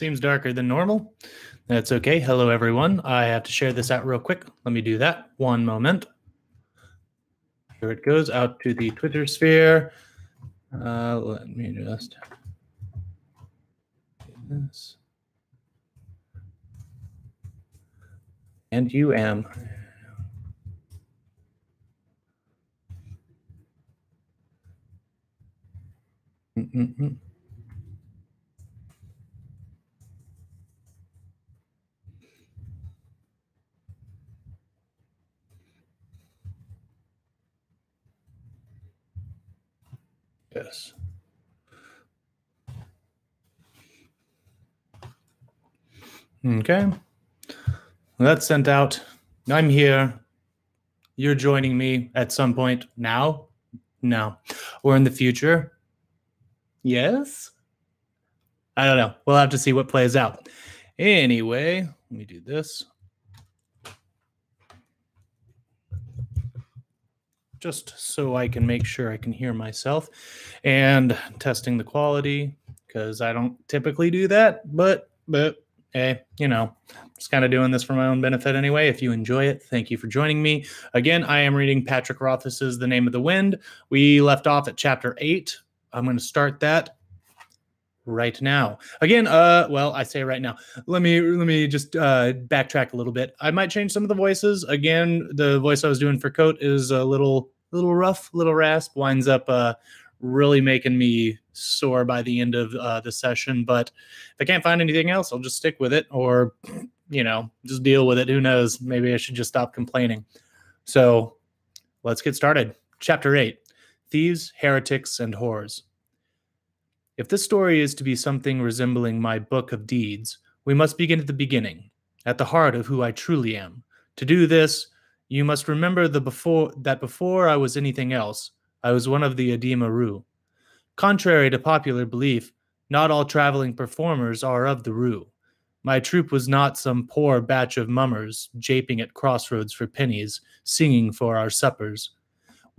Seems darker than normal. That's okay. Hello, everyone. I have to share this out real quick. Let me do that. One moment. Here it goes out to the Twitter sphere. Let me just do this. And you am. Yes. Okay. Well, that's sent out. I'm here. You're joining me at some point now? No. Or in the future? Yes? I don't know. We'll have to see what plays out. Anyway, let me do this. Just so I can make sure I can hear myself, and testing the quality, because I don't typically do that, but hey, just kind of doing this for my own benefit anyway. If you enjoy it, thank you for joining me. Again, I am reading Patrick Rothfuss's The Name of the Wind. We left off at chapter 8. I'm going to start that right now. Again, well, I say right now. Let me just backtrack a little bit. I might change some of the voices. Again, the voice I was doing for Coat is a little rough, little rasp, winds up really making me sore by the end of the session. But if I can't find anything else, I'll just stick with it, or just deal with it. Who knows? Maybe I should just stop complaining. So let's get started. Chapter 8: Thieves, Heretics, and Whores. If this story is to be something resembling my book of deeds, we must begin at the beginning, at the heart of who I truly am. To do this, you must remember that before I was anything else, I was one of the Edema Rue. Contrary to popular belief, not all traveling performers are of the Rue. My troupe was not some poor batch of mummers japing at crossroads for pennies, singing for our suppers.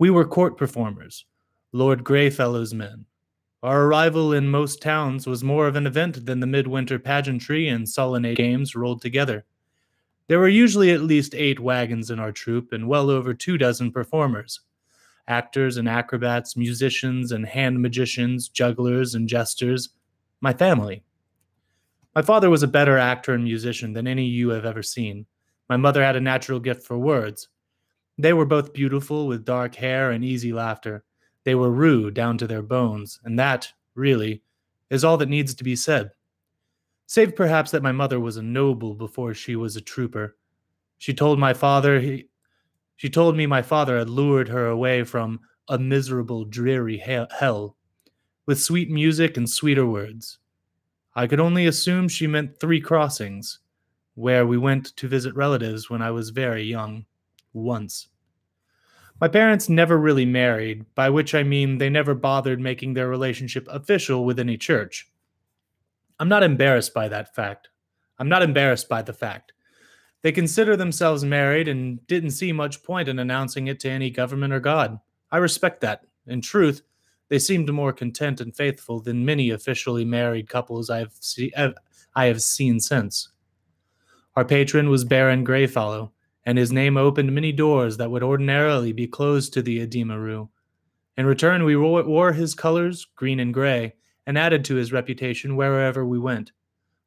We were court performers, Lord Greyfellow's men. Our arrival in most towns was more of an event than the midwinter pageantry and Solonate games rolled together. There were usually at least 8 wagons in our troupe and well over 24 performers. Actors and acrobats, musicians and hand magicians, jugglers and jesters. My family. My father was a better actor and musician than any you have ever seen. My mother had a natural gift for words. They were both beautiful, with dark hair and easy laughter. They were Rue down to their bones, and that, really, is all that needs to be said. Save perhaps that my mother was a noble before she was a trooper. She told me my father had lured her away from a miserable, dreary hell, with sweet music and sweeter words. I could only assume she meant 3 Crossings, where we went to visit relatives when I was very young, once. My parents never really married, by which I mean they never bothered making their relationship official with any church. I'm not embarrassed by the fact. They consider themselves married and didn't see much point in announcing it to any government or God. I respect that. In truth, they seemed more content and faithful than many officially married couples I have seen since. Our patron was Baron Greyfellow, and his name opened many doors that would ordinarily be closed to the Edema Rue. In return, we wore his colors, green and gray, and added to his reputation wherever we went.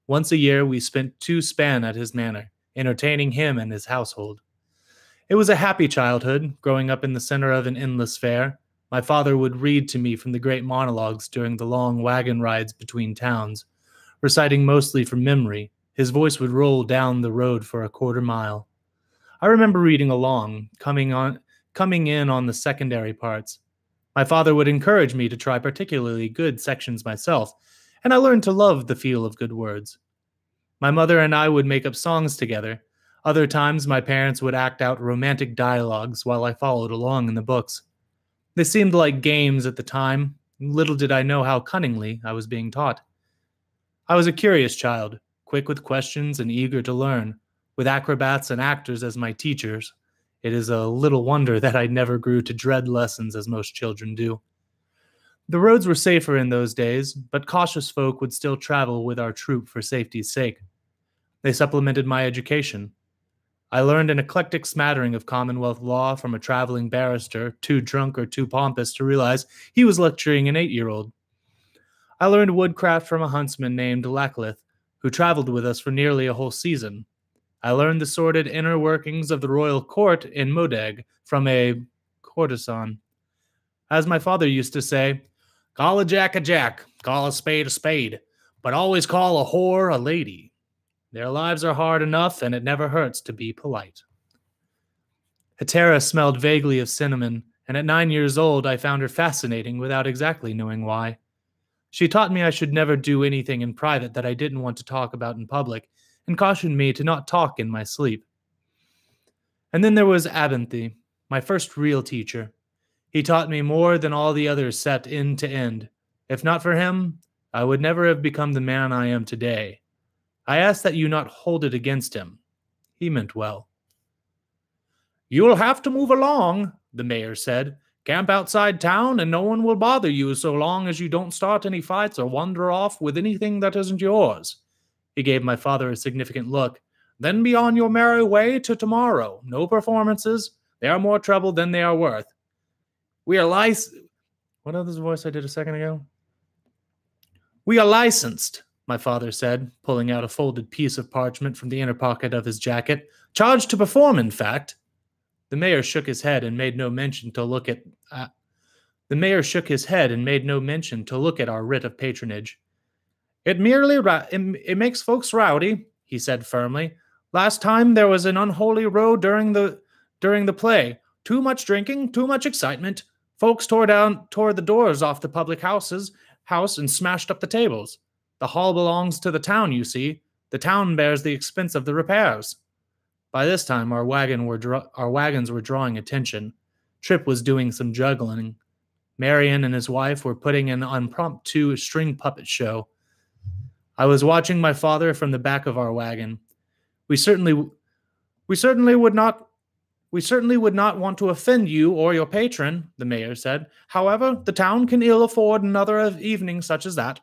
Once a year, we spent 2 span at his manor, entertaining him and his household. It was a happy childhood, growing up in the center of an endless fair. My father would read to me from the great monologues during the long wagon rides between towns. Reciting mostly from memory, his voice would roll down the road for a quarter mile. I remember reading along, coming in on the secondary parts. My father would encourage me to try particularly good sections myself, and I learned to love the feel of good words. My mother and I would make up songs together. Other times my parents would act out romantic dialogues while I followed along in the books. They seemed like games at the time. Little did I know how cunningly I was being taught. I was a curious child, quick with questions and eager to learn. With acrobats and actors as my teachers, it is a little wonder that I never grew to dread lessons as most children do. The roads were safer in those days, but cautious folk would still travel with our troop for safety's sake. They supplemented my education. I learned an eclectic smattering of Commonwealth law from a traveling barrister, too drunk or too pompous to realize he was lecturing an 8-year-old. I learned woodcraft from a huntsman named Lacklith, who traveled with us for nearly a whole season. I learned the sordid inner workings of the royal court in Modeg from a courtesan. As my father used to say, call a jack, call a spade, but always call a whore a lady. Their lives are hard enough, and it never hurts to be polite. Hetera smelled vaguely of cinnamon, and at 9 years old I found her fascinating without exactly knowing why. She taught me I should never do anything in private that I didn't want to talk about in public, and cautioned me to not talk in my sleep. And then there was Abinthy, my first real teacher. He taught me more than all the others set end to end. If not for him, I would never have become the man I am today. I ask that you not hold it against him. He meant well. You'll have to move along, the mayor said. Camp outside town and no one will bother you so long as you don't start any fights or wander off with anything that isn't yours. He gave my father a significant look. Then be on your merry way to tomorrow. No performances. They are more trouble than they are worth. We are licensed. What other voice I did a second ago? We are licensed, my father said, pulling out a folded piece of parchment from the inner pocket of his jacket. Charged to perform, in fact. The mayor shook his head and made no mention to look at our writ of patronage. It makes folks rowdy, he said firmly. Last time there was an unholy row during the play. Too much drinking, too much excitement. Folks tore the doors off the public house and smashed up the tables. The hall belongs to the town, you see. The town bears the expense of the repairs. By this time, our wagons were drawing attention. Trip was doing some juggling. Marion and his wife were putting an impromptu string puppet show. I was watching my father from the back of our wagon. We certainly would not want to offend you or your patron, the mayor said. However, the town can ill afford another evening such as that.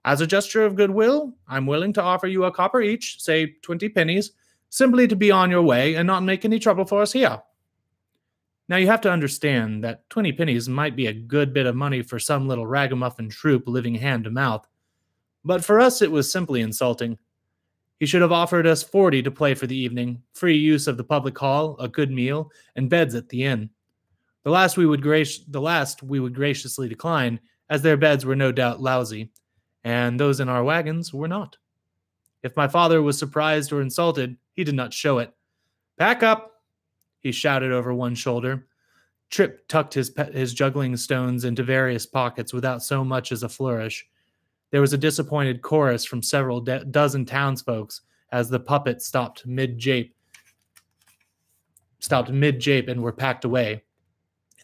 As a gesture of goodwill, I'm willing to offer you a copper each, say 20 pennies, simply to be on your way and not make any trouble for us here. Now you have to understand that 20 pennies might be a good bit of money for some little ragamuffin troupe living hand to mouth, but for us it was simply insulting. He should have offered us 40 to play for the evening, free use of the public hall, a good meal, and beds at the inn. The last we would graciously decline, as their beds were no doubt lousy, and those in our wagons were not. If my father was surprised or insulted, he did not show it. Pack up, he shouted over one shoulder. Trip tucked his juggling stones into various pockets without so much as a flourish. There was a disappointed chorus from several dozen townsfolk as the puppet stopped mid-jape and were packed away.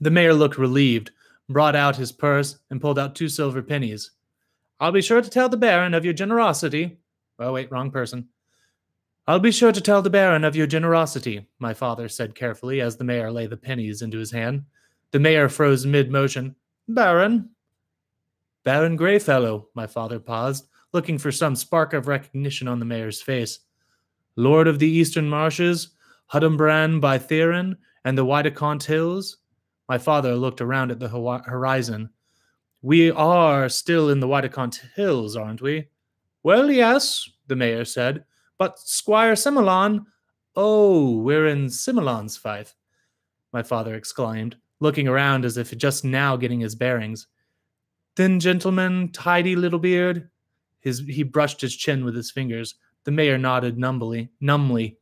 The mayor looked relieved, brought out his purse, and pulled out 2 silver pennies. I'll be sure to tell the Baron of your generosity. Oh, wait, wrong person. I'll be sure to tell the Baron of your generosity, my father said carefully as the mayor laid the pennies into his hand. The mayor froze mid-motion. Baron? Baron Greyfellow, my father paused, looking for some spark of recognition on the mayor's face. Lord of the Eastern Marshes, Hudumbrand by Theron, and the Widdicombe Hills? My father looked around at the horizon. We are still in the Widdicombe Hills, aren't we? Well, yes, the mayor said. But Squire Similon... Oh, we're in Similon's fife, my father exclaimed, looking around as if just now getting his bearings. Thin gentleman, tidy little beard. He brushed his chin with his fingers. The mayor nodded numbly.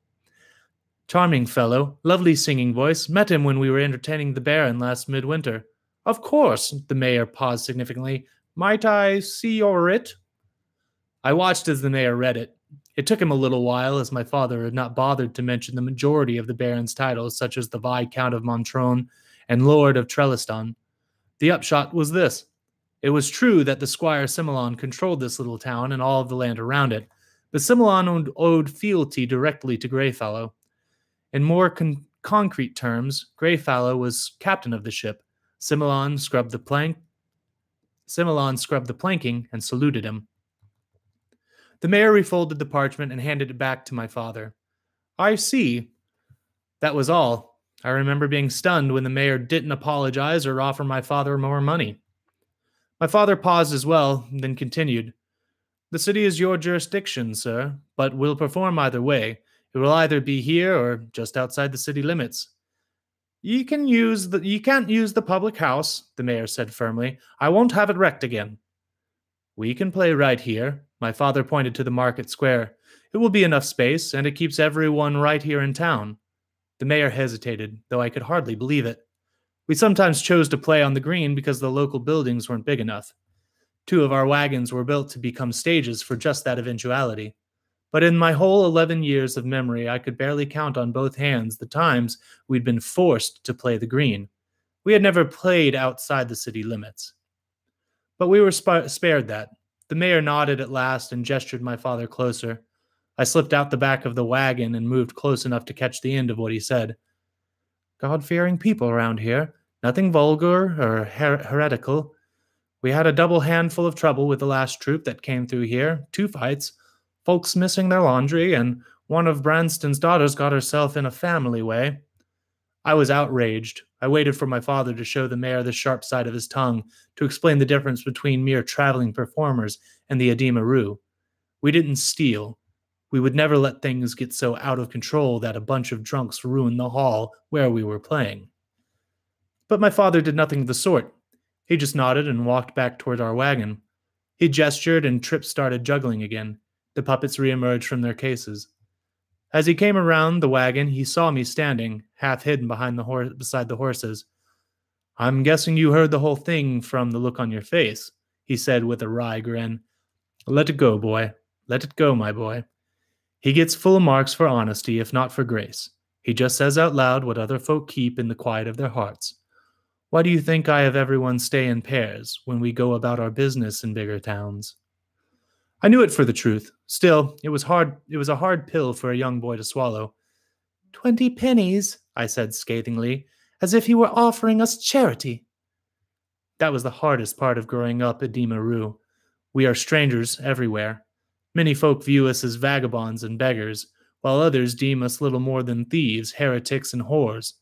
Charming fellow, lovely singing voice. Met him when we were entertaining the Baron last midwinter. Of course, the mayor paused significantly. Might I see your writ? I watched as the mayor read it. It took him a little while, as my father had not bothered to mention the majority of the Baron's titles, such as the Viscount of Montrone and Lord of Trelliston. The upshot was this. It was true that the Squire Similon controlled this little town and all of the land around it, but Similon owed fealty directly to Greyfellow. In more concrete terms, Greyfellow was captain of the ship. Similon scrubbed the plank. Similon scrubbed the planking and saluted him. The mayor refolded the parchment and handed it back to my father. I see. That was all. I remember being stunned when the mayor didn't apologize or offer my father more money. My father paused as well, then continued. The city is your jurisdiction, sir, but we'll perform either way. It will either be here or just outside the city limits. You can't use the public house, the mayor said firmly. I won't have it wrecked again. We can play right here. My father pointed to the market square. It will be enough space, and it keeps everyone right here in town. The mayor hesitated, though I could hardly believe it. We sometimes chose to play on the green because the local buildings weren't big enough. 2 of our wagons were built to become stages for just that eventuality. But in my whole 11 years of memory, I could barely count on both hands the times we'd been forced to play the green. We had never played outside the city limits. But we were spared that. The mayor nodded at last and gestured my father closer. I slipped out the back of the wagon and moved close enough to catch the end of what he said. God-fearing people around here. Nothing vulgar or heretical. We had a double handful of trouble with the last troop that came through here. 2 fights. Folks missing their laundry, and one of Branston's daughters got herself in a family way. I was outraged. I waited for my father to show the mayor the sharp side of his tongue, to explain the difference between mere traveling performers and the Edema Rue. We didn't steal. We would never let things get so out of control that a bunch of drunks ruined the hall where we were playing. But my father did nothing of the sort. He just nodded and walked back toward our wagon. He gestured and Trip started juggling again. The puppets reemerged from their cases. As he came around the wagon, he saw me standing, half hidden beside the horses. I'm guessing you heard the whole thing from the look on your face, he said with a wry grin. Let it go, boy. Let it go, my boy. He gets full marks for honesty, if not for grace. He just says out loud what other folk keep in the quiet of their hearts. Why do you think I have everyone stay in pairs when we go about our business in bigger towns? I knew it for the truth. Still, it was a hard pill for a young boy to swallow. 20 pennies, I said scathingly, as if he were offering us charity. That was the hardest part of growing up at Edema Rue. We are strangers everywhere. Many folk view us as vagabonds and beggars, while others deem us little more than thieves, heretics, and whores.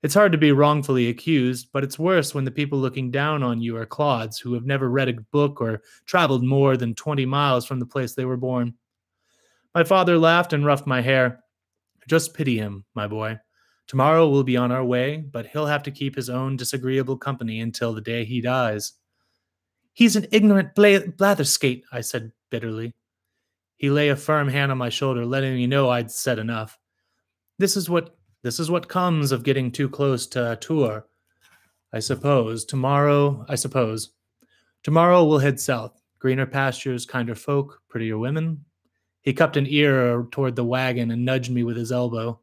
It's hard to be wrongfully accused, but it's worse when the people looking down on you are clods who have never read a book or traveled more than 20 miles from the place they were born. My father laughed and roughed my hair. Just pity him, my boy. Tomorrow we'll be on our way, but he'll have to keep his own disagreeable company until the day he dies. He's an ignorant blatherskate, I said bitterly. He lay a firm hand on my shoulder, letting me know I'd said enough. This is what comes of getting too close to Tours. I suppose. Tomorrow we'll head south. Greener pastures, kinder folk, prettier women. He cupped an ear toward the wagon and nudged me with his elbow.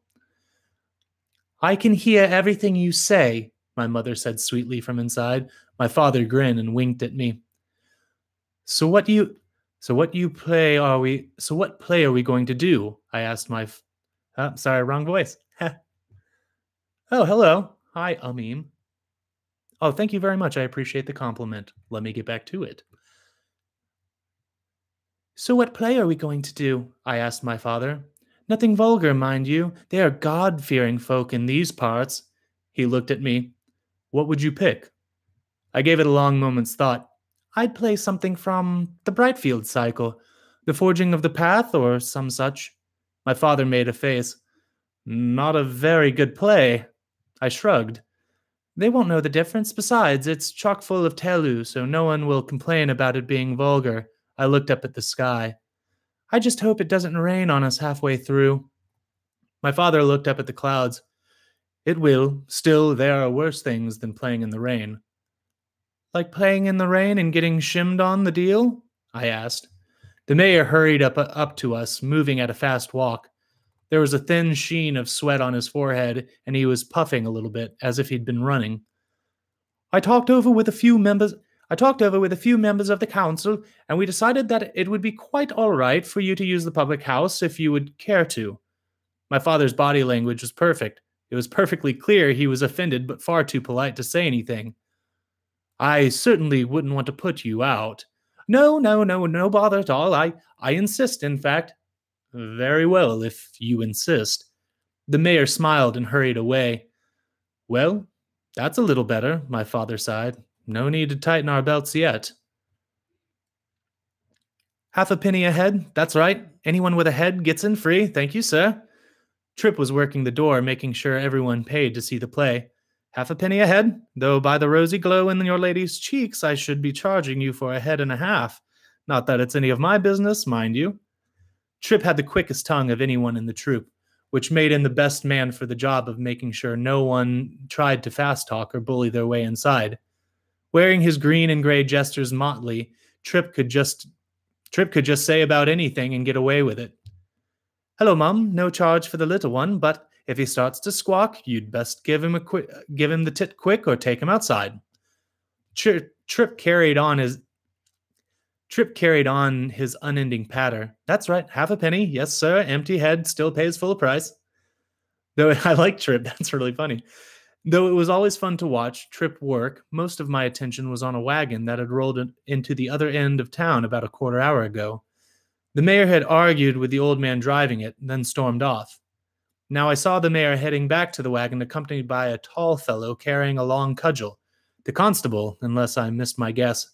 I can hear everything you say, my mother said sweetly from inside. My father grinned and winked at me. So what play are we going to do? I asked sorry, wrong voice. Oh, hello. Hi, Amim. Oh, thank you very much. I appreciate the compliment. Let me get back to it. So what play are we going to do? I asked my father. Nothing vulgar, mind you. They are God-fearing folk in these parts. He looked at me. What would you pick? I gave it a long moment's thought. I'd play something from the Brightfield cycle, The Forging of the Path, or some such. My father made a face. Not a very good play. I shrugged. They won't know the difference. Besides, it's chock full of telu, so no one will complain about it being vulgar. I looked up at the sky. I just hope it doesn't rain on us halfway through. My father looked up at the clouds. It will. Still, there are worse things than playing in the rain. Like playing in the rain and getting shimmed on the deal? I asked. The mayor hurried up to us, moving at a fast walk. There was a thin sheen of sweat on his forehead, and he was puffing a little bit, as if he'd been running. I talked over with a few members of the council, and we decided that it would be quite all right for you to use the public house if you would care to. My father's body language was perfect. It was perfectly clear he was offended, but far too polite to say anything. I certainly wouldn't want to put you out. No, no, no, no bother at all. I insist, in fact. Very well, if you insist. The mayor smiled and hurried away. Well, that's a little better, my father sighed. No need to tighten our belts yet. Half a penny a head, that's right. Anyone with a head gets in free. Thank you, sir. Tripp was working the door, making sure everyone paid to see the play. Half a penny a head, though by the rosy glow in your lady's cheeks, I should be charging you for a head and a half. Not that it's any of my business, mind you. Tripp had the quickest tongue of anyone in the troupe, which made him the best man for the job of making sure no one tried to fast talk or bully their way inside. Wearing his green and gray jester's motley, Tripp could just say about anything and get away with it. Hello, Mum. No charge for the little one, but if he starts to squawk, you'd best give him the tit quick or take him outside. Tripp carried on his unending patter. That's right, half a penny. Yes, sir. Empty head still pays full price. Though I like Tripp. That's really funny. Though it was always fun to watch Tripp work, most of my attention was on a wagon that had rolled into the other end of town about a quarter hour ago. The mayor had argued with the old man driving it, then stormed off. Now I saw the mayor heading back to the wagon accompanied by a tall fellow carrying a long cudgel. The constable, unless I missed my guess.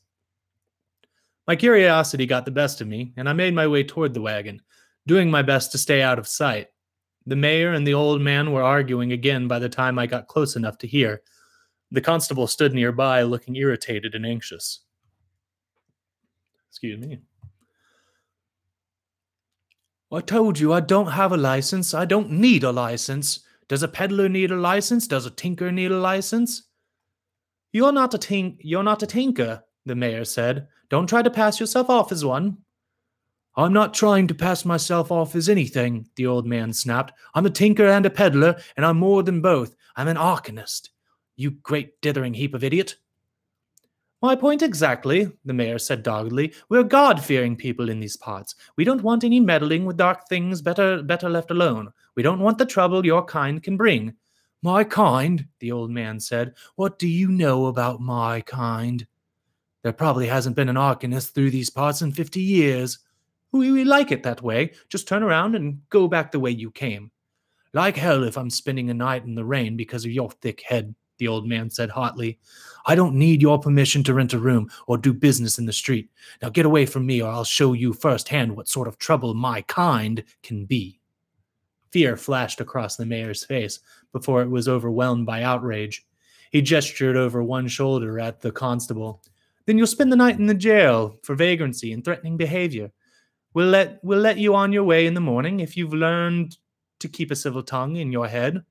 My curiosity got the best of me, and I made my way toward the wagon, doing my best to stay out of sight. The mayor and the old man were arguing again by the time I got close enough to hear. The constable stood nearby, looking irritated and anxious. Excuse me. I told you I don't have a license. I don't need a license. Does a peddler need a license? Does a tinker need a license? You're not a tinker, the mayor said. Don't try to pass yourself off as one. I'm not trying to pass myself off as anything, the old man snapped. I'm a tinker and a peddler, and I'm more than both. I'm an arcanist. You great dithering heap of idiot. My point exactly, the mayor said doggedly. We're God-fearing people in these parts. We don't want any meddling with dark things, better left alone. We don't want the trouble your kind can bring. My kind, the old man said. What do you know about my kind? There probably hasn't been an arcanist through these parts in 50 years. We like it that way. Just turn around and go back the way you came. Like hell if I'm spending a night in the rain because of your thick head, the old man said hotly. I don't need your permission to rent a room or do business in the street. Now get away from me or I'll show you firsthand what sort of trouble my kind can be. Fear flashed across the mayor's face before it was overwhelmed by outrage. He gestured over one shoulder at the constable. Then you'll spend the night in the jail for vagrancy and threatening behavior. We'll let you on your way in the morning if you've learned to keep a civil tongue in your head.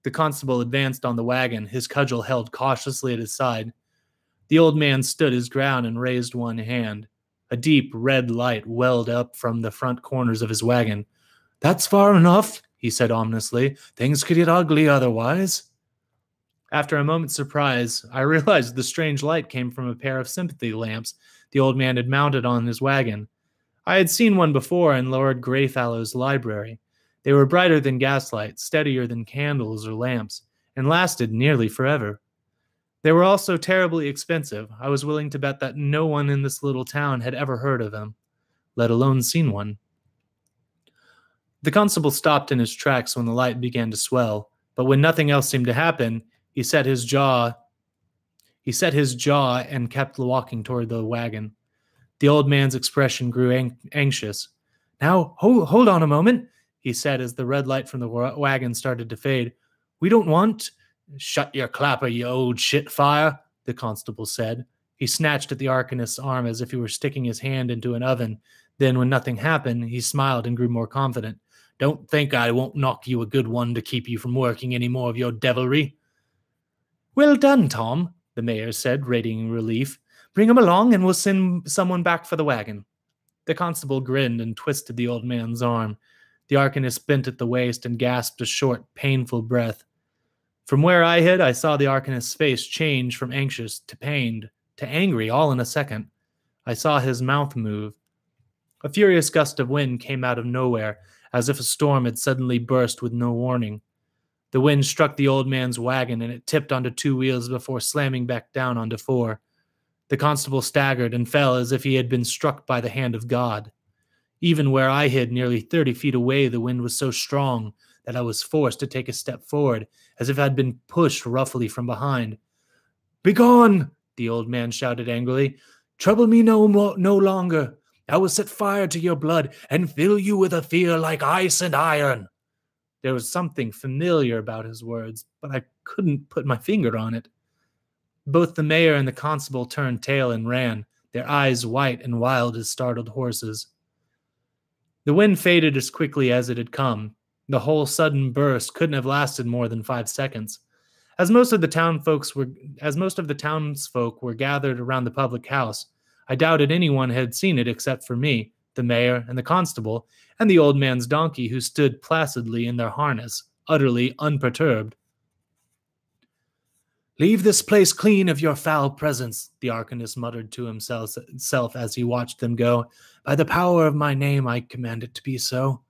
The constable advanced on the wagon, his cudgel held cautiously at his side. The old man stood his ground and raised one hand. A deep red light welled up from the front corners of his wagon. That's far enough, he said ominously. Things could get ugly otherwise. After a moment's surprise, I realized the strange light came from a pair of sympathy lamps the old man had mounted on his wagon. I had seen one before in Lord Greyfallow's library. They were brighter than gaslight, steadier than candles or lamps, and lasted nearly forever. They were also terribly expensive. I was willing to bet that no one in this little town had ever heard of them, let alone seen one. The constable stopped in his tracks when the light began to swell, but when nothing else seemed to happen, he set his jaw and kept walking toward the wagon. The old man's expression grew anxious. Now, hold on a moment, he said as the red light from the wagon started to fade. We don't want... Shut your clapper, you old shit-fire, the constable said. He snatched at the arcanist's arm as if he were sticking his hand into an oven. Then, when nothing happened, he smiled and grew more confident. Don't think I won't knock you a good one to keep you from working any more of your devilry. Well done, Tom, the mayor said, radiating relief. Bring him along and we'll send someone back for the wagon. The constable grinned and twisted the old man's arm. The arcanist bent at the waist and gasped a short, painful breath. From where I hid, I saw the arcanist's face change from anxious to pained to angry all in a second. I saw his mouth move. A furious gust of wind came out of nowhere, as if a storm had suddenly burst with no warning. The wind struck the old man's wagon, and it tipped onto 2 wheels before slamming back down onto 4. The constable staggered and fell as if he had been struck by the hand of God. Even where I hid nearly 30 feet away, the wind was so strong that I was forced to take a step forward, as if I'd been pushed roughly from behind. "Begone!" the old man shouted angrily. "Trouble me no longer. I will set fire to your blood and fill you with a fear like ice and iron." There was something familiar about his words, but I couldn't put my finger on it. Both the mayor and the constable turned tail and ran, their eyes white and wild as startled horses. The wind faded as quickly as it had come. The whole sudden burst couldn't have lasted more than 5 seconds. As most of the townsfolk were gathered around the public house, I doubted anyone had seen it except for me, the mayor and the constable, and the old man's donkey who stood placidly in their harness, utterly unperturbed. "Leave this place clean of your foul presence," the arcanist muttered to himself as he watched them go. "By the power of my name, I command it to be so."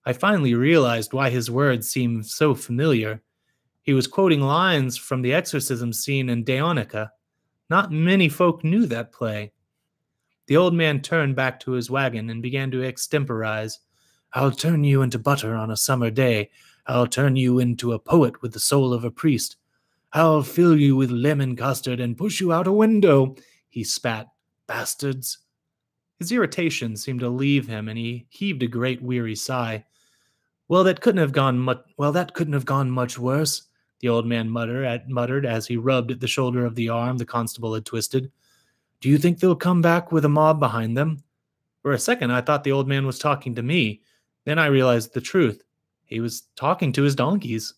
I finally realized why his words seemed so familiar. He was quoting lines from the exorcism scene in Daonica. Not many folk knew that play. The old man turned back to his wagon and began to extemporize. "I'll turn you into butter on a summer day. I'll turn you into a poet with the soul of a priest. I'll fill you with lemon custard and push you out a window," he spat. "Bastards." His irritation seemed to leave him, and he heaved a great weary sigh. That couldn't have gone much worse," the old man muttered as he rubbed at the shoulder of the arm the constable had twisted. "Do you think they'll come back with a mob behind them?" For a second, I thought the old man was talking to me. Then I realized the truth. He was talking to his donkeys.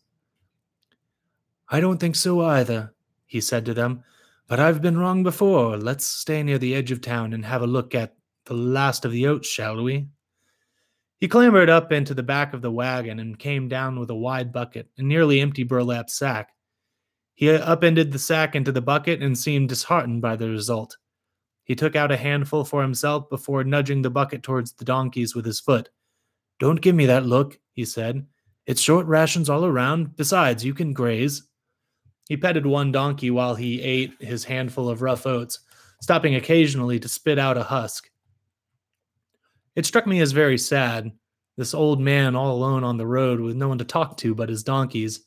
"I don't think so either," he said to them. "But I've been wrong before. Let's stay near the edge of town and have a look at the last of the oats, shall we?" He clambered up into the back of the wagon and came down with a wide bucket, a nearly empty burlap sack. He upended the sack into the bucket and seemed disheartened by the result. He took out a handful for himself before nudging the bucket towards the donkeys with his foot. "Don't give me that look," he said. "It's short rations all around. Besides, you can graze." He petted one donkey while he ate his handful of rough oats, stopping occasionally to spit out a husk. It struck me as very sad, this old man all alone on the road with no one to talk to but his donkeys.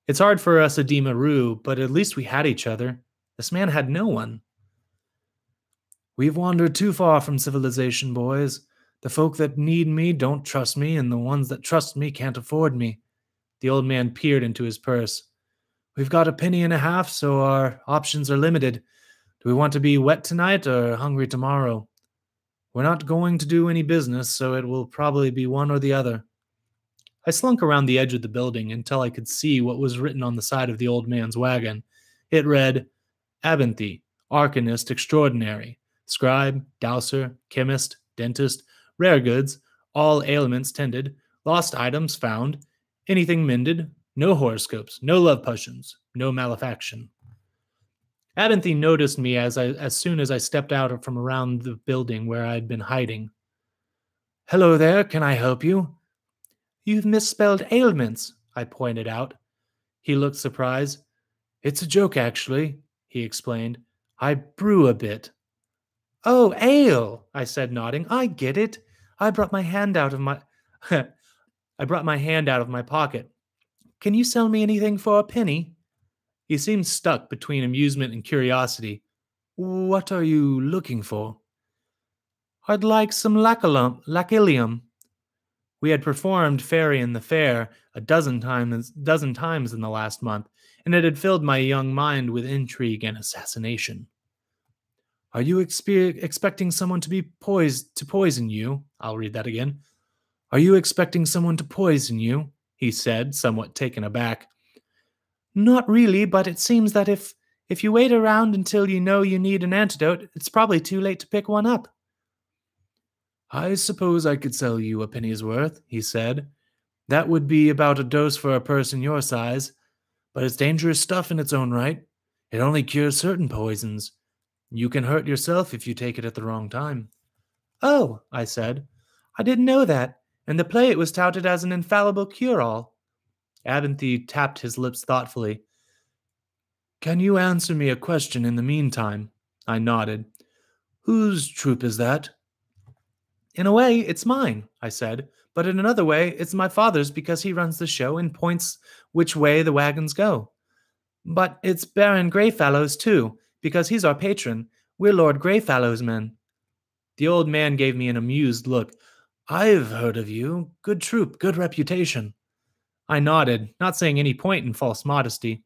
It's hard for us Edema Rue, but at least we had each other. This man had no one. "We've wandered too far from civilization, boys. The folk that need me don't trust me, and the ones that trust me can't afford me." The old man peered into his purse. "We've got a penny and a half, so our options are limited. Do we want to be wet tonight or hungry tomorrow? We're not going to do any business, so it will probably be one or the other." I slunk around the edge of the building until I could see what was written on the side of the old man's wagon. It read, "Abinthy, Arcanist Extraordinary, Scribe, Dowser, Chemist, Dentist, Rare Goods, all ailments tended, lost items found, anything mended, no horoscopes, no love potions, no malefaction." Abinthy noticed me as soon as I stepped out from around the building where I had been hiding. "Hello there, can I help you?" "You've misspelled ailments," I pointed out. He looked surprised. "It's a joke, actually," he explained. "I brew a bit." "Oh, ale," I said, nodding. "I get it. I brought my hand out of my pocket. Can you sell me anything for a penny?" He seemed stuck between amusement and curiosity. "What are you looking for?" "I'd like some lacilium." We had performed Fairy in the Fair a dozen times in the last month, and it had filled my young mind with intrigue and assassination. "Are you expecting someone to poison you?" I'll read that again. "Are you expecting someone to poison you?" he said, somewhat taken aback. "Not really, but it seems that if you wait around until you know you need an antidote, it's probably too late to pick one up." "I suppose I could sell you a penny's worth," he said. "That would be about a dose for a person your size, but it's dangerous stuff in its own right. It only cures certain poisons. You can hurt yourself if you take it at the wrong time." "Oh," I said. "I didn't know that. In the play it was touted as an infallible cure-all." Abinthy tapped his lips thoughtfully. Can you answer me a question in the meantime? I nodded. Whose troop is that? In a way, it's mine, I said, but in another way, it's my father's because he runs the show and points which way the wagons go. But it's Baron Greyfallow's too, because he's our patron. We're Lord Greyfallow's men. The old man gave me an amused look. I've heard of you. Good troop, good reputation. I nodded, not saying any point in false modesty.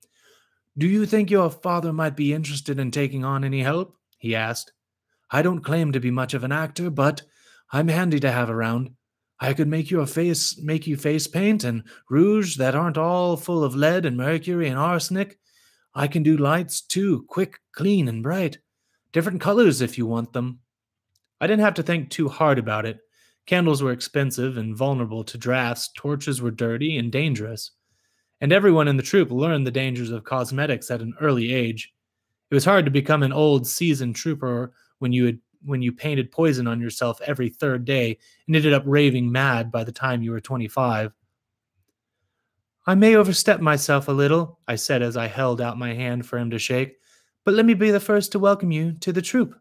Do you think your father might be interested in taking on any help? He asked. I don't claim to be much of an actor, but I'm handy to have around. I could make you face paint and rouge that aren't all full of lead and mercury and arsenic. I can do lights, too, quick, clean, and bright. Different colors if you want them. I didn't have to think too hard about it. Candles were expensive and vulnerable to drafts, torches were dirty and dangerous. And everyone in the troop learned the dangers of cosmetics at an early age. It was hard to become an old, seasoned trooper when you painted poison on yourself every third day and ended up raving mad by the time you were 25. I may overstep myself a little, I said as I held out my hand for him to shake, but let me be the first to welcome you to the troop.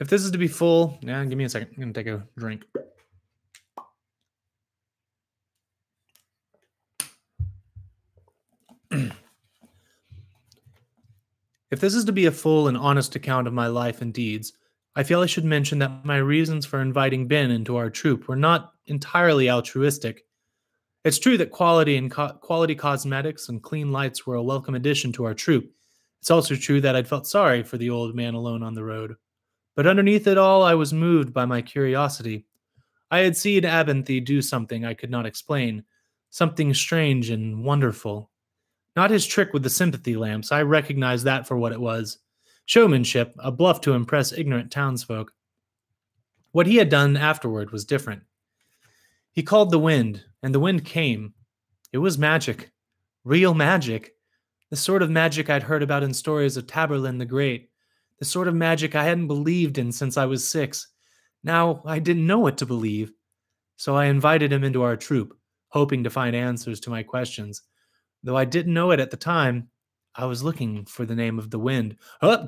If this is to be full, give me a second. I'm going to take a drink. If this is to be a full and honest account of my life and deeds, I feel I should mention that my reasons for inviting Ben into our troop were not entirely altruistic. It's true that quality cosmetics and clean lights were a welcome addition to our troop. It's also true that I'd felt sorry for the old man alone on the road. But underneath it all, I was moved by my curiosity. I had seen Abinthy do something I could not explain, something strange and wonderful. Not his trick with the sympathy lamps, I recognized that for what it was. Showmanship, a bluff to impress ignorant townsfolk. What he had done afterward was different. He called the wind, and the wind came. It was magic. Real magic. The sort of magic I'd heard about in stories of Taborlin the Great. The sort of magic I hadn't believed in since I was 6. Now I didn't know what to believe. So I invited him into our troop, hoping to find answers to my questions. Though I didn't know it at the time, I was looking for the name of the wind.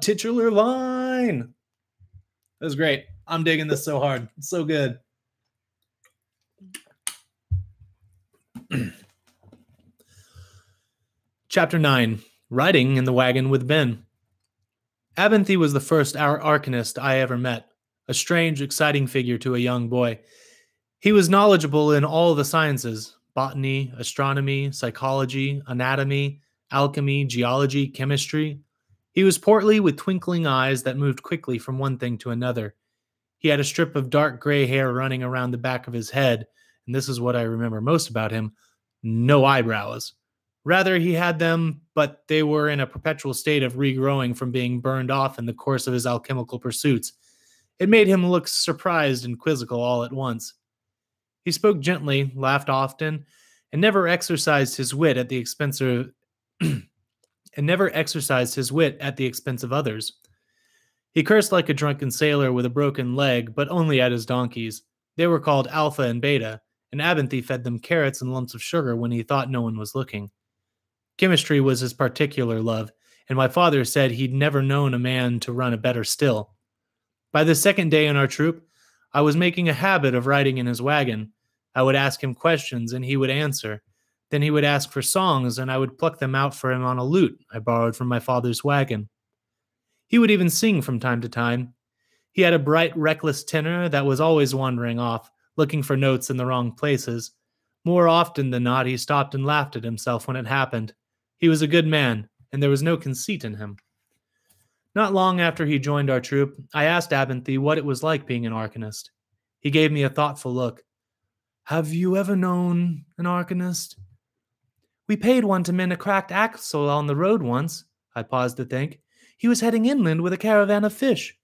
Titular line! That was great. I'm digging this so hard. It's so good. Chapter 9. Riding in the Wagon with Ben. Abinthy was the first arcanist I ever met, a strange, exciting figure to a young boy. He was knowledgeable in all the sciences, botany, astronomy, psychology, anatomy, alchemy, geology, chemistry. He was portly with twinkling eyes that moved quickly from one thing to another. He had a strip of dark gray hair running around the back of his head, and this is what I remember most about him: no eyebrows. Rather, he had them, but they were in a perpetual state of regrowing from being burned off in the course of his alchemical pursuits. It made him look surprised and quizzical all at once. He spoke gently, laughed often, and never exercised his wit at the expense of others. He cursed like a drunken sailor with a broken leg, but only at his donkeys. They were called Alpha and Beta, and Abinthy fed them carrots and lumps of sugar when he thought no one was looking. Chemistry was his particular love, and my father said he'd never known a man to run a better still. By the second day in our troop, I was making a habit of riding in his wagon. I would ask him questions, and he would answer. Then he would ask for songs, and I would pluck them out for him on a lute I borrowed from my father's wagon. He would even sing from time to time. He had a bright, reckless tenor that was always wandering off, looking for notes in the wrong places. More often than not, he stopped and laughed at himself when it happened. He was a good man, and there was no conceit in him. Not long after he joined our troop, I asked Abinthy what it was like being an arcanist. He gave me a thoughtful look. Have you ever known an arcanist? We paid one to mend a cracked axle on the road once. I paused to think. He was heading inland with a caravan of fish.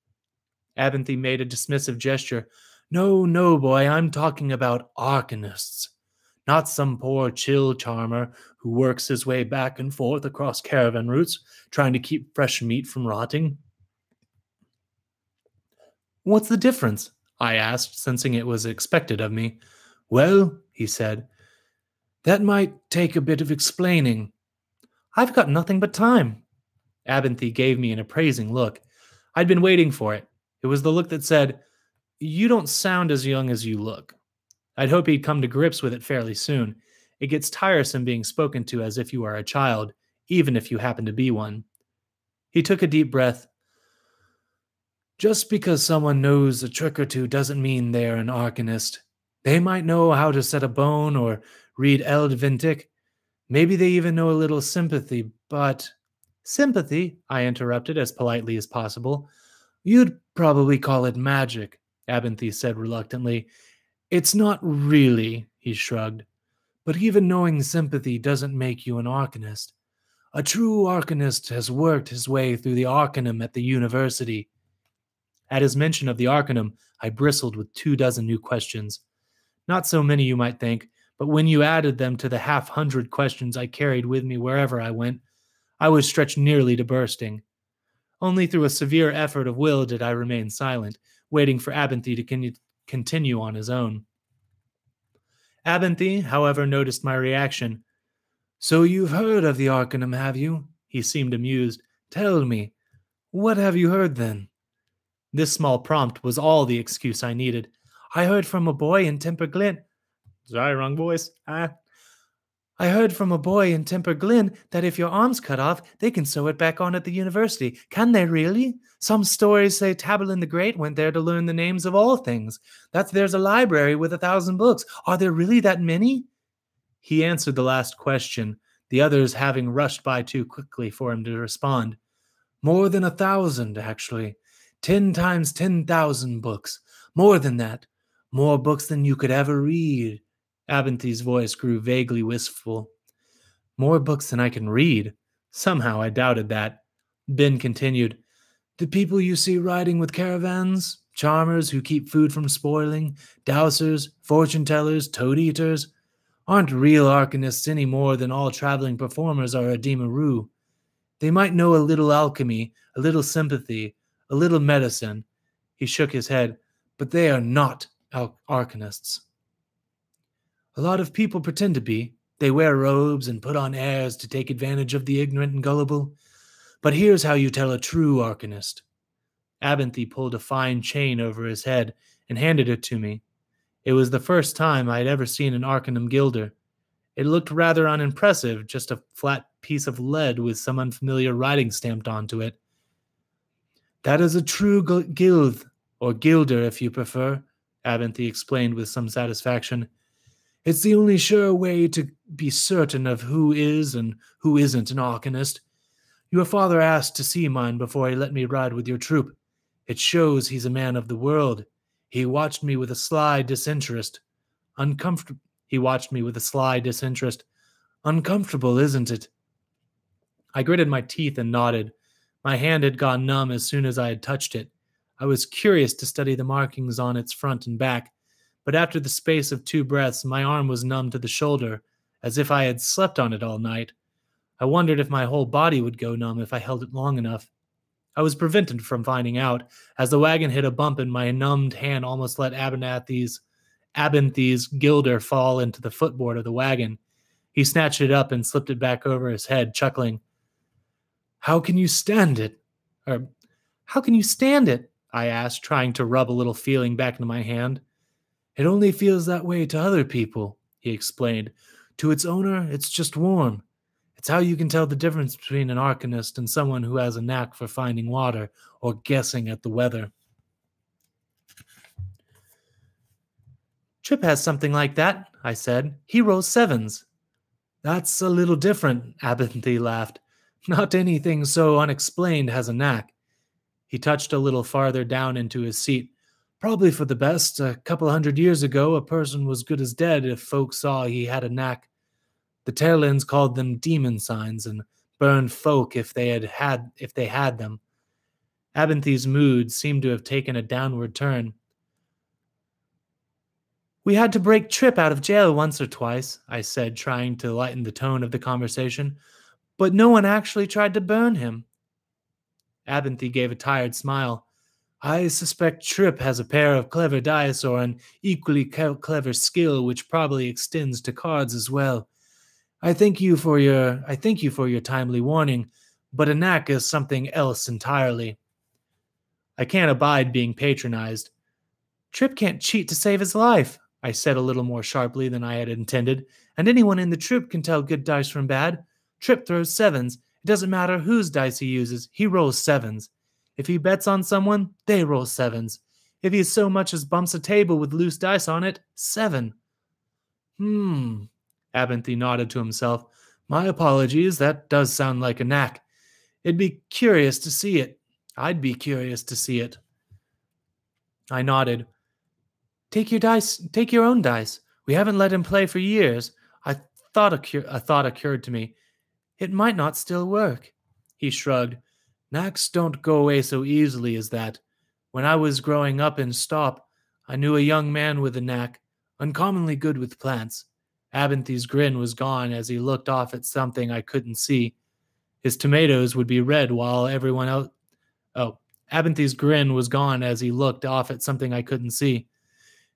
Abinthy made a dismissive gesture. No, boy, I'm talking about arcanists. Not some poor chill charmer who works his way back and forth across caravan routes, trying to keep fresh meat from rotting. What's the difference? I asked, sensing it was expected of me. Well, he said, That might take a bit of explaining. I've got nothing but time. Abinthy gave me an appraising look. I'd been waiting for it. It was the look that said, "You don't sound as young as you look." I'd hope he'd come to grips with it fairly soon. It gets tiresome being spoken to as if you are a child, even if you happen to be one. He took a deep breath. Just because someone knows a trick or two doesn't mean they're an arcanist. They might know how to set a bone or read Eld Vintic. Maybe they even know a little sympathy, but... Sympathy, I interrupted as politely as possible. You'd probably call it magic, Abinthy said reluctantly. It's not really, he shrugged. But even knowing sympathy doesn't make you an arcanist. A true arcanist has worked his way through the arcanum at the university. At his mention of the arcanum, I bristled with 24 new questions. Not so many, you might think, but when you added them to the 100 questions I carried with me wherever I went, I was stretched nearly to bursting. Only through a severe effort of will did I remain silent, waiting for Abinthy to continue on his own. Abinthy, however, noticed my reaction. So you've heard of the arcanum, have you? He seemed amused. Tell me, what have you heard then? This small prompt was all the excuse I needed. I heard from a boy in Temper Glen. Sorry, wrong voice. I heard from a boy in Temper Glen that if your arm's cut off, they can sew it back on at the university. Can they really? Some stories say Taborlin the Great went there to learn the names of all things. There's a library with 1,000 books. Are there really that many? He answered the last question, the others having rushed by too quickly for him to respond. More than 1,000, actually. 10 times 10,000 books. More than that. More books than you could ever read. Abinthy's voice grew vaguely wistful. More books than I can read. Somehow I doubted that. Ben continued. The people you see riding with caravans, charmers who keep food from spoiling, dowsers, fortune-tellers, toad-eaters, aren't real arcanists any more than all traveling performers are a demaroo. They might know a little alchemy, a little sympathy, a little medicine. He shook his head, but they are not arcanists. A lot of people pretend to be. They wear robes and put on airs to take advantage of the ignorant and gullible. But here's how you tell a true arcanist. Abinthy pulled a fine chain over his head and handed it to me. It was the first time I had ever seen an arcanum gilder. It looked rather unimpressive, just a flat piece of lead with some unfamiliar writing stamped onto it. That is a true guild, or gilder if you prefer, Abinthy explained with some satisfaction. It's the only sure way to be certain of who is and who isn't an arcanist. Your father asked to see mine before he let me ride with your troop. It shows he's a man of the world. He watched me with a sly disinterest. Uncomfortable, isn't it? I gritted my teeth and nodded. My hand had gone numb as soon as I had touched it. I was curious to study the markings on its front and back, but after the space of 2 breaths, my arm was numb to the shoulder, as if I had slept on it all night. I wondered if my whole body would go numb if I held it long enough. I was prevented from finding out, as the wagon hit a bump and my numbed hand almost let Abinthy's gilder fall into the footboard of the wagon. He snatched it up and slipped it back over his head, chuckling. How can you stand it? How can you stand it? I asked, trying to rub a little feeling back into my hand. It only feels that way to other people, he explained. To its owner, it's just warm. It's how you can tell the difference between an arcanist and someone who has a knack for finding water or guessing at the weather. Trip has something like that, I said. He rolls 7s. That's a little different, Abinthy laughed. Not anything so unexplained has a knack. He touched a little farther down into his seat. Probably for the best. A couple 100 years ago, a person was good as dead if folks saw he had a knack. The Terlins called them demon signs and burned folk if they had them. Abinthy's mood seemed to have taken a downward turn. We had to break Trip out of jail once or twice, I said, trying to lighten the tone of the conversation, but no one actually tried to burn him. Abinthy gave a tired smile. I suspect Trip has a pair of clever dice or an equally clever skill which probably extends to cards as well. I thank you for your timely warning, but a knack is something else entirely. I can't abide being patronized. Trip can't cheat to save his life, I said a little more sharply than I had intended, and anyone in the troop can tell good dice from bad. Trip throws sevens. It doesn't matter whose dice he uses, he rolls sevens. If he bets on someone, they roll sevens. If he so much as bumps a table with loose dice on it, seven. Hmm. Abinthy nodded to himself. My apologies, that does sound like a knack. It'd be curious to see it. I'd be curious to see it. I nodded. Take your dice. Take your own dice. We haven't let him play for years. A thought occurred to me. It might not still work. He shrugged. Knacks don't go away so easily as that. When I was growing up in Stop, I knew a young man with a knack, uncommonly good with plants. Abinthy's grin was gone as he looked off at something I couldn't see. His tomatoes would be red while everyone else. Oh, Abinthy's grin was gone as he looked off at something I couldn't see.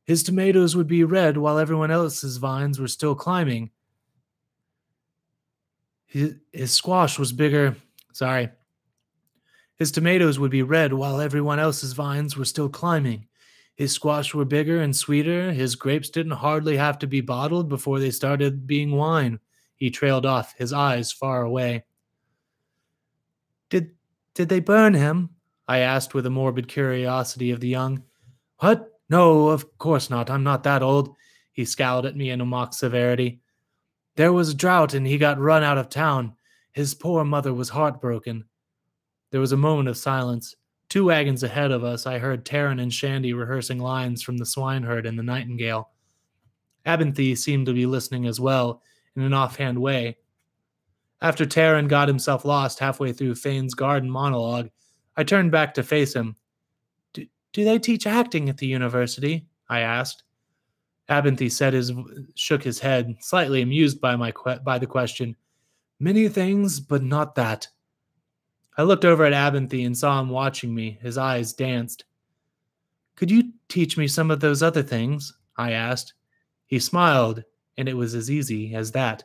His tomatoes would be red while everyone else's vines were still climbing. His squash was bigger. Sorry. His tomatoes would be red while everyone else's vines were still climbing. His squash were bigger and sweeter. His grapes didn't hardly have to be bottled before they started being wine. He trailed off, his eyes far away. Did they burn him? I asked with a morbid curiosity of the young. What? No, of course not. I'm not that old. He scowled at me in a mock severity. There was a drought and he got run out of town. His poor mother was heartbroken. There was a moment of silence. 2 wagons ahead of us, I heard Taryn and Shandy rehearsing lines from The Swineherd and The Nightingale. Abinthy seemed to be listening as well, in an offhand way. After Taryn got himself lost halfway through Fane's garden monologue, I turned back to face him. Do they teach acting at the university? I asked. Abinthy shook his head, slightly amused by the question. Many things, but not that. I looked over at Abinthy and saw him watching me. His eyes danced. Could you teach me some of those other things? I asked. He smiled, and it was as easy as that.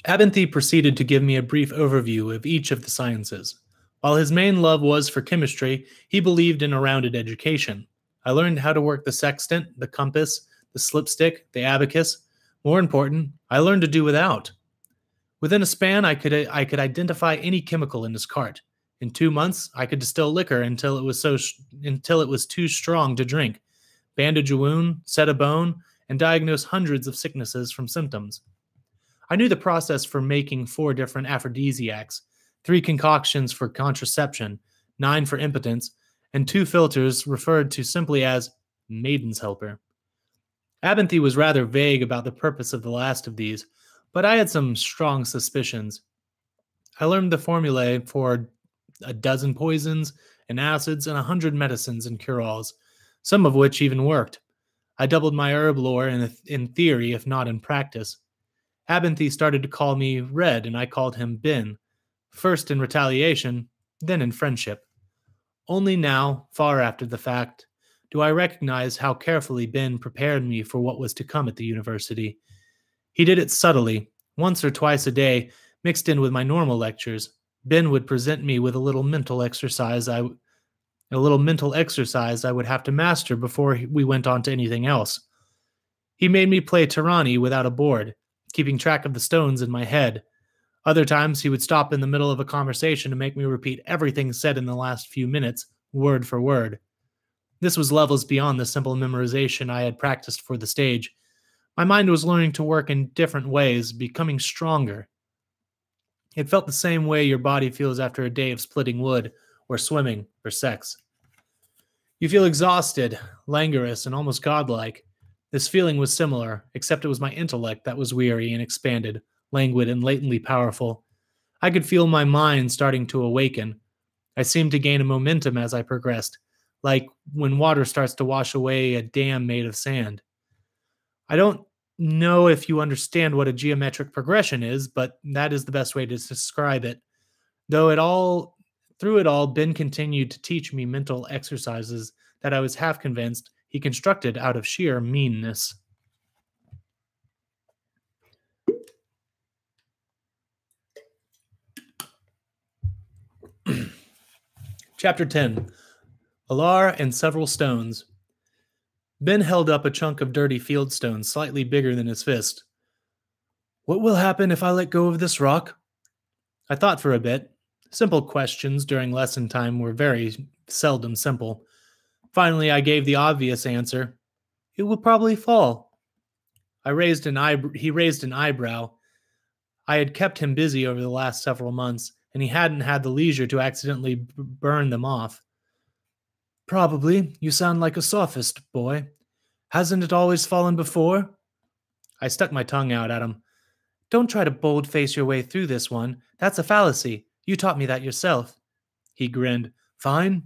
Abinthy proceeded to give me a brief overview of each of the sciences. While his main love was for chemistry, he believed in a rounded education. I learned how to work the sextant, the compass, the slipstick, the abacus. More important, I learned to do without. Within a span, I could identify any chemical in his cart. In 2 months, I could distill liquor until it was too strong to drink, bandage a wound, set a bone, and diagnose hundreds of sicknesses from symptoms. I knew the process for making 4 different aphrodisiacs, 3 concoctions for contraception, 9 for impotence, and 2 filters referred to simply as Maiden's Helper. Abinthy was rather vague about the purpose of the last of these, but I had some strong suspicions. I learned the formulae for a dozen poisons and acids and 100 medicines and cure-alls, some of which even worked. I doubled my herb lore in theory, if not in practice. Abinthy started to call me Red, and I called him Bin, first in retaliation, then in friendship. Only now, far after the fact, do I recognize how carefully Ben prepared me for what was to come at the university. He did it subtly, once or twice a day, mixed in with my normal lectures. Ben would present me with a little mental exercise I would have to master before we went on to anything else. He made me play Tyranny without a board, keeping track of the stones in my head. Other times he would stop in the middle of a conversation to make me repeat everything said in the last few minutes, word for word. This was levels beyond the simple memorization I had practiced for the stage. My mind was learning to work in different ways, becoming stronger. It felt the same way your body feels after a day of splitting wood, or swimming, or sex. You feel exhausted, languorous, and almost godlike. This feeling was similar, except it was my intellect that was weary and expanded, languid and latently powerful. I could feel my mind starting to awaken. I seemed to gain a momentum as I progressed, like when water starts to wash away a dam made of sand. I don't know if you understand what a geometric progression is, but that is the best way to describe it. Through Through it all, Ben continued to teach me mental exercises that I was half convinced he constructed out of sheer meanness. Chapter 10. Alar and Several Stones. Ben held up a chunk of dirty fieldstone slightly bigger than his fist. What will happen if I let go of this rock? I thought for a bit. Simple questions during lesson time were very seldom simple. Finally, I gave the obvious answer. It will probably fall. He raised an eyebrow. I had kept him busy over the last several months, and he hadn't had the leisure to accidentally burn them off. Probably. You sound like a sophist, boy. Hasn't it always fallen before? I stuck my tongue out at him. Don't try to bold-face your way through this one. That's a fallacy. You taught me that yourself. He grinned. Fine.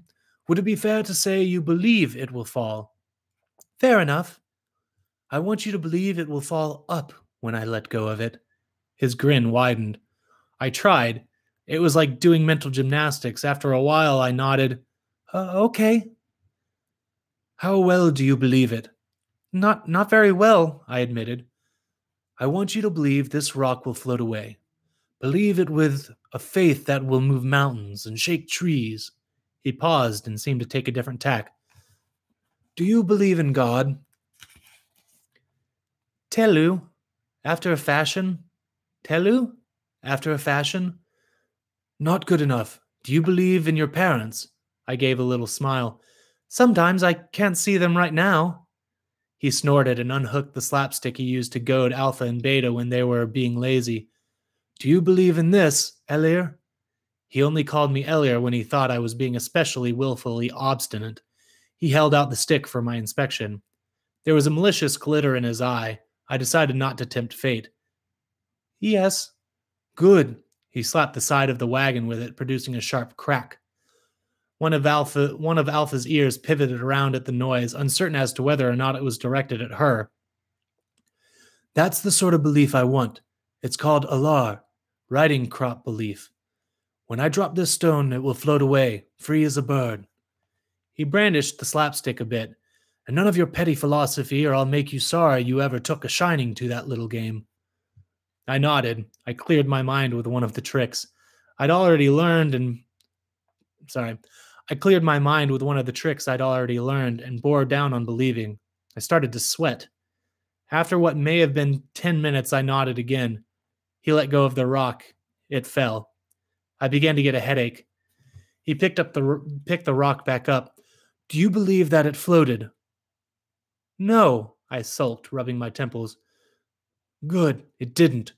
Would it be fair to say you believe it will fall? Fair enough. I want you to believe it will fall up when I let go of it. His grin widened. I tried. It was like doing mental gymnastics. After a while, I nodded. Okay. How well do you believe it? Not very well, I admitted. I want you to believe this rock will float away. Believe it with a faith that will move mountains and shake trees. He paused and seemed to take a different tack. Do you believe in God? Telu, after a fashion. Telu, after a fashion. Not good enough. Do you believe in your parents? I gave a little smile. Sometimes I can't see them right now. He snorted and unhooked the slapstick he used to goad Alpha and Beta when they were being lazy. Do you believe in this, Elir? He only called me Elir when he thought I was being especially willfully obstinate. He held out the stick for my inspection. There was a malicious glitter in his eye. I decided not to tempt fate. Yes. Good. He slapped the side of the wagon with it, producing a sharp crack. One of Alpha's ears pivoted around at the noise, uncertain as to whether or not it was directed at her. That's the sort of belief I want. It's called Alar, riding crop belief. When I drop this stone, it will float away, free as a bird. He brandished the slapstick a bit. And none of your petty philosophy, or I'll make you sorry you ever took a shining to that little game. I nodded. I cleared my mind with one of the tricks. I'd already learned and bore down on believing. I started to sweat. After what may have been 10 minutes, I nodded again. He let go of the rock. It fell. I began to get a headache. He picked the rock back up. Do you believe that it floated? No, I sulked, rubbing my temples. Good, it didn't.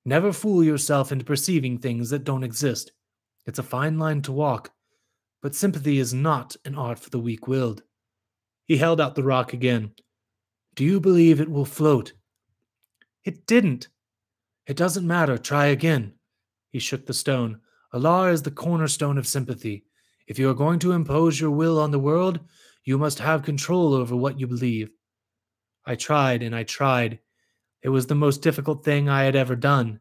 Never fool yourself into perceiving things that don't exist. It's a fine line to walk. But sympathy is not an art for the weak-willed. He held out the rock again. Do you believe it will float? It didn't. It doesn't matter. Try again. He shook the stone. Allah is the cornerstone of sympathy. If you are going to impose your will on the world, you must have control over what you believe. I tried and I tried. It was the most difficult thing I had ever done.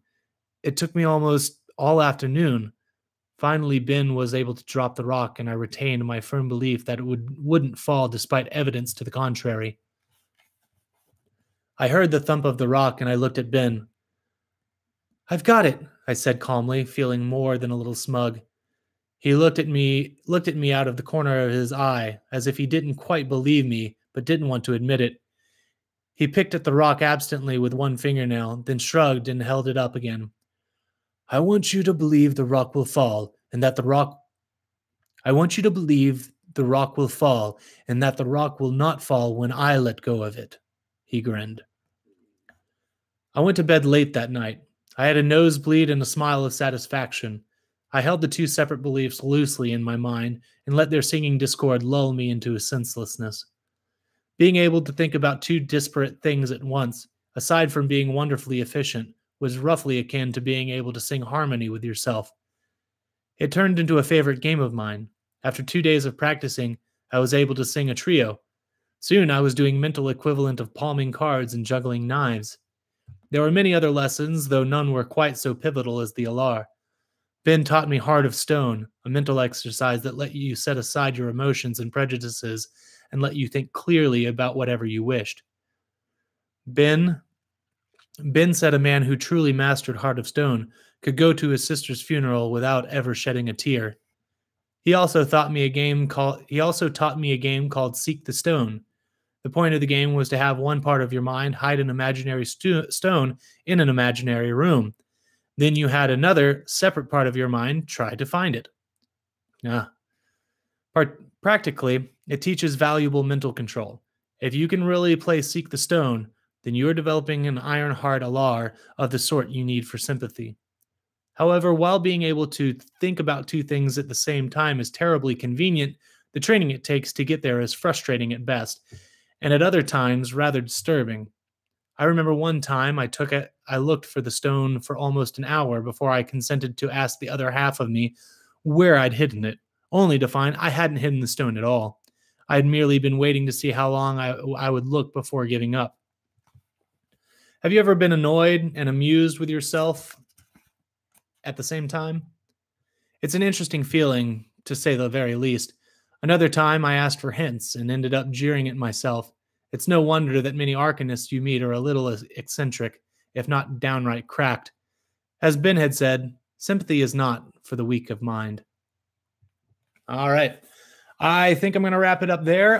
It took me almost all afternoon. Finally, Ben was able to drop the rock, and I retained my firm belief that it wouldn't fall despite evidence to the contrary. I heard the thump of the rock, and I looked at Ben. I've got it, I said calmly, feeling more than a little smug. He looked at me out of the corner of his eye, as if he didn't quite believe me, but didn't want to admit it. He picked at the rock absently with one fingernail, then shrugged and held it up again. I want you to believe the rock will fall, and that the rock will not fall when I let go of it. He grinned. I went to bed late that night. I had a nosebleed and a smile of satisfaction. I held the two separate beliefs loosely in my mind and let their singing discord lull me into a senselessness. Being able to think about two disparate things at once, aside from being wonderfully efficient, was roughly akin to being able to sing harmony with yourself. It turned into a favorite game of mine. After 2 days of practicing, I was able to sing a trio. Soon I was doing mental equivalent of palming cards and juggling knives. There were many other lessons, though none were quite so pivotal as the Alar. Ben taught me Heart of Stone, a mental exercise that let you set aside your emotions and prejudices and let you think clearly about whatever you wished. Ben said a man who truly mastered Heart of Stone could go to his sister's funeral without ever shedding a tear. He also taught me a game called Seek the Stone. The point of the game was to have one part of your mind hide an imaginary stone in an imaginary room. Then you had another separate part of your mind try to find it. Practically, it teaches valuable mental control. If you can really play Seek the Stone, then you are developing an iron heart alar of the sort you need for sympathy. However, while being able to think about two things at the same time is terribly convenient, the training it takes to get there is frustrating at best, and at other times rather disturbing. I remember one time I looked for the stone for almost an hour before I consented to ask the other half of me where I'd hidden it, only to find I hadn't hidden the stone at all. I had merely been waiting to see how long I would look before giving up. Have you ever been annoyed and amused with yourself at the same time? It's an interesting feeling, to say the very least. Another time I asked for hints and ended up jeering at myself. It's no wonder that many arcanists you meet are a little eccentric, if not downright cracked. As Ben had said, sympathy is not for the weak of mind. All right. I think I'm going to wrap it up there.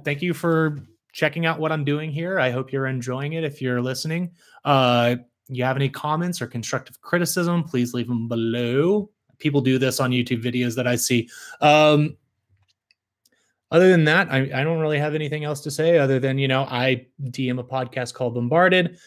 Thank you for checking out what I'm doing here. I hope you're enjoying it if you're listening. You have any comments or constructive criticism, please leave them below. People do this on YouTube videos that I see. Other than that, I don't really have anything else to say other than, I DM a podcast called Bombarded.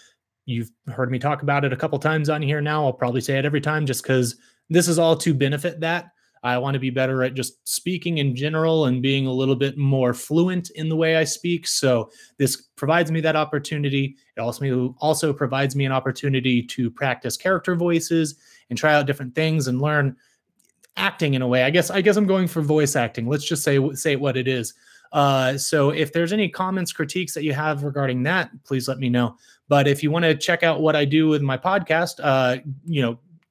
You've heard me talk about it a couple times on here now. I'll probably say it every time just because this is all to benefit that. I want to be better at just speaking in general and being a little bit more fluent in the way I speak. So this provides me that opportunity. It also provides me an opportunity to practice character voices and try out different things and learn acting in a way. I guess I'm going for voice acting. Let's just say what it is. So if there's any comments, critiques that you have regarding that, please let me know. But if you want to check out what I do with my podcast,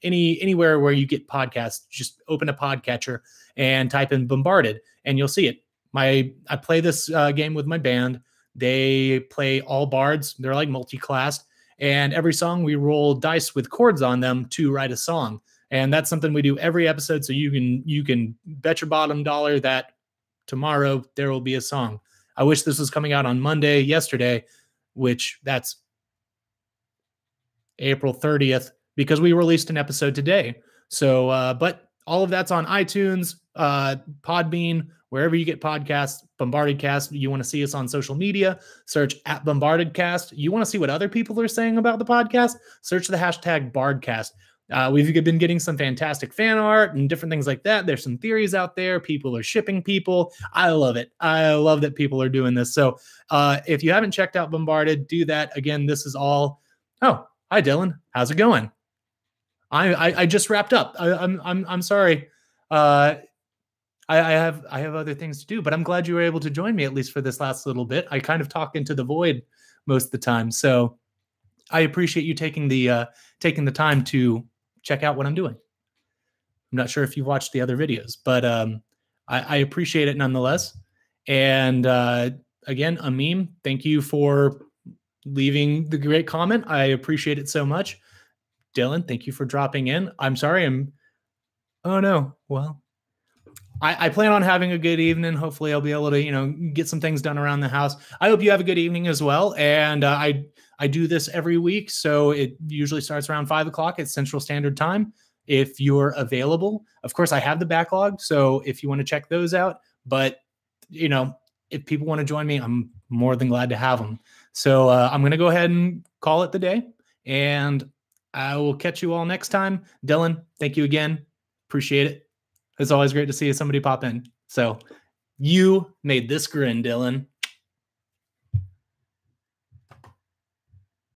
anywhere where you get podcasts, just open a podcatcher and type in Bombarded and you'll see it. I play this game with my band. They play all bards. They're like multi-classed, and every song we roll dice with chords on them to write a song. And that's something we do every episode. So you can bet your bottom dollar that tomorrow there will be a song. I wish this was coming out on Monday, yesterday, which that's April 30th, because we released an episode today. So, but all of that's on iTunes, Podbean, wherever you get podcasts, Bombardedcast. You want to see us on social media, search at Bombardedcast. You want to see what other people are saying about the podcast, search the hashtag Bardcast. We've been getting some fantastic fan art and different things like that. There's some theories out there. People are shipping people. I love it. I love that people are doing this. So if you haven't checked out Bombarded, do that. Again, this is all. Oh, hi, Dylan. How's it going? I just wrapped up. I'm sorry. I have other things to do, but I'm glad you were able to join me at least for this last little bit. I kind of talk into the void most of the time, so I appreciate you taking the time to check out what I'm doing. I'm not sure if you've watched the other videos, but I appreciate it nonetheless. And again, Ameem, thank you for leaving the great comment. I appreciate it so much. Dylan, thank you for dropping in. I'm sorry. Oh no. Well, I plan on having a good evening. Hopefully I'll be able to, get some things done around the house. I hope you have a good evening as well. And I do this every week. So it usually starts around 5:00 at Central Standard Time. If you're available, of course I have the backlog. So if you want to check those out, but if people want to join me, I'm more than glad to have them. So I'm going to go ahead and call it the day, and I will catch you all next time. Dylan, thank you again. Appreciate it. It's always great to see somebody pop in. So you made this grin, Dylan.